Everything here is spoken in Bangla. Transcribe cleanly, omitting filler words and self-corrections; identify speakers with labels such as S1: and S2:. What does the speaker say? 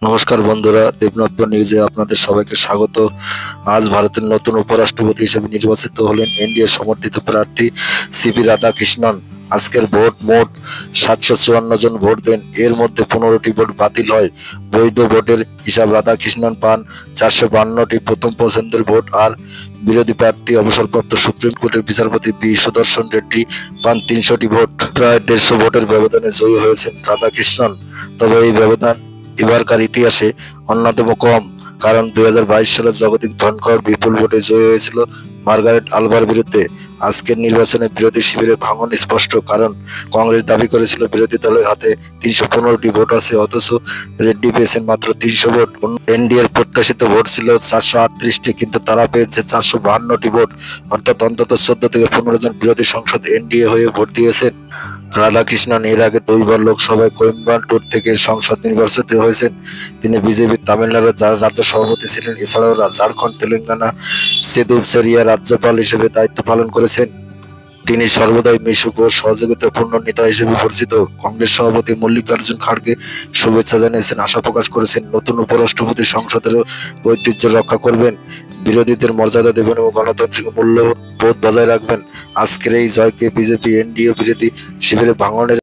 S1: নমস্কার বন্ধুরা, দেবনাথ নিউজে আপনাদের সবাইকে স্বাগত। আজ ভারতের নতুন উপরাষ্ট্রপতি হিসেবে নির্বাচিত হলেন এনডিএ সমর্থিত প্রার্থী সিপি রাধাকৃষ্ণন। আজকের ভোট মোট 754 জন ভোট দেন, এর মধ্যে 15টি ভোট বাতিল হয়। বৈধ ভোটের হিসাব রাধাকৃষ্ণন পান 452টি প্রথম পছন্দের ভোট, আর বিরোধী প্রার্থী অবসরপ্রাপ্ত সুপ্রিম কোর্টের বিচারপতি বি সুদর্শন রেড্ডি পান 300টি ভোট। প্রায় 150 ভোটের ব্যবধানে জয়ী হয়েছেন রাধাকৃষ্ণন। তবে এই ব্যবধান এবারকার ইতিহাসে অন্যতম কম, কারণ 2022 সালে জাগতিক ধনখড় বিপুল ভোটে জয়ী হয়েছিল মার্গারেট আলভার বিরুদ্ধে। আজকের নির্বাচনে বিরোধী শিবিরের ভাঙন স্পষ্ট, কারণ কংগ্রেস দাবি করেছিল বিরোধী দলের হাতে 315টি ভোট আছে, অথচ রেড্ডি পেয়েছেন মাত্র 300 ভোট। এনডিএর প্রত্যাশিত ভোট ছিল 438টি, কিন্তু তারা পেয়েছে 452টি ভোট, অর্থাৎ অন্তত 14 থেকে 15 জন বিরোধী সাংসদ এনডিএ হয়ে ভোট দিয়েছেন। রাধাকৃষ্ণন এর আগে 2বার লোকসভায় কোয়েম্বাটুর থেকে সংসদ নির্বাচিত হয়েছেন। তিনি বিজেপির তামিলনাড়ুর রাজ্য সভাপতি ছিলেন। এছাড়াও ঝাড়খণ্ড, তেলেঙ্গানা, পুদুচেরির রাজ্যপাল হিসেবে দায়িত্ব পালন করেছেন। তিনি সর্বদাই মিশুক ও সহযোগিতাপূর্ণ নেতা হিসেবে পরিচিত। কংগ্রেস সভাপতি মল্লিকার্জুন খাড়গে শুভেচ্ছা জানিয়েছেন, আশা প্রকাশ করেছেন নতুন উপরাষ্ট্রপতি সংসদের ঐতিহ্য রক্ষা করবেন, বিরোধীদের মর্যাদা দেবেন এবং গণতান্ত্রিক মূল্যবোধ বজায় রাখবেন। আজকের এই জয়কে বিজেপি এনডিএ বিরোধী শিবিরে ভাঙনের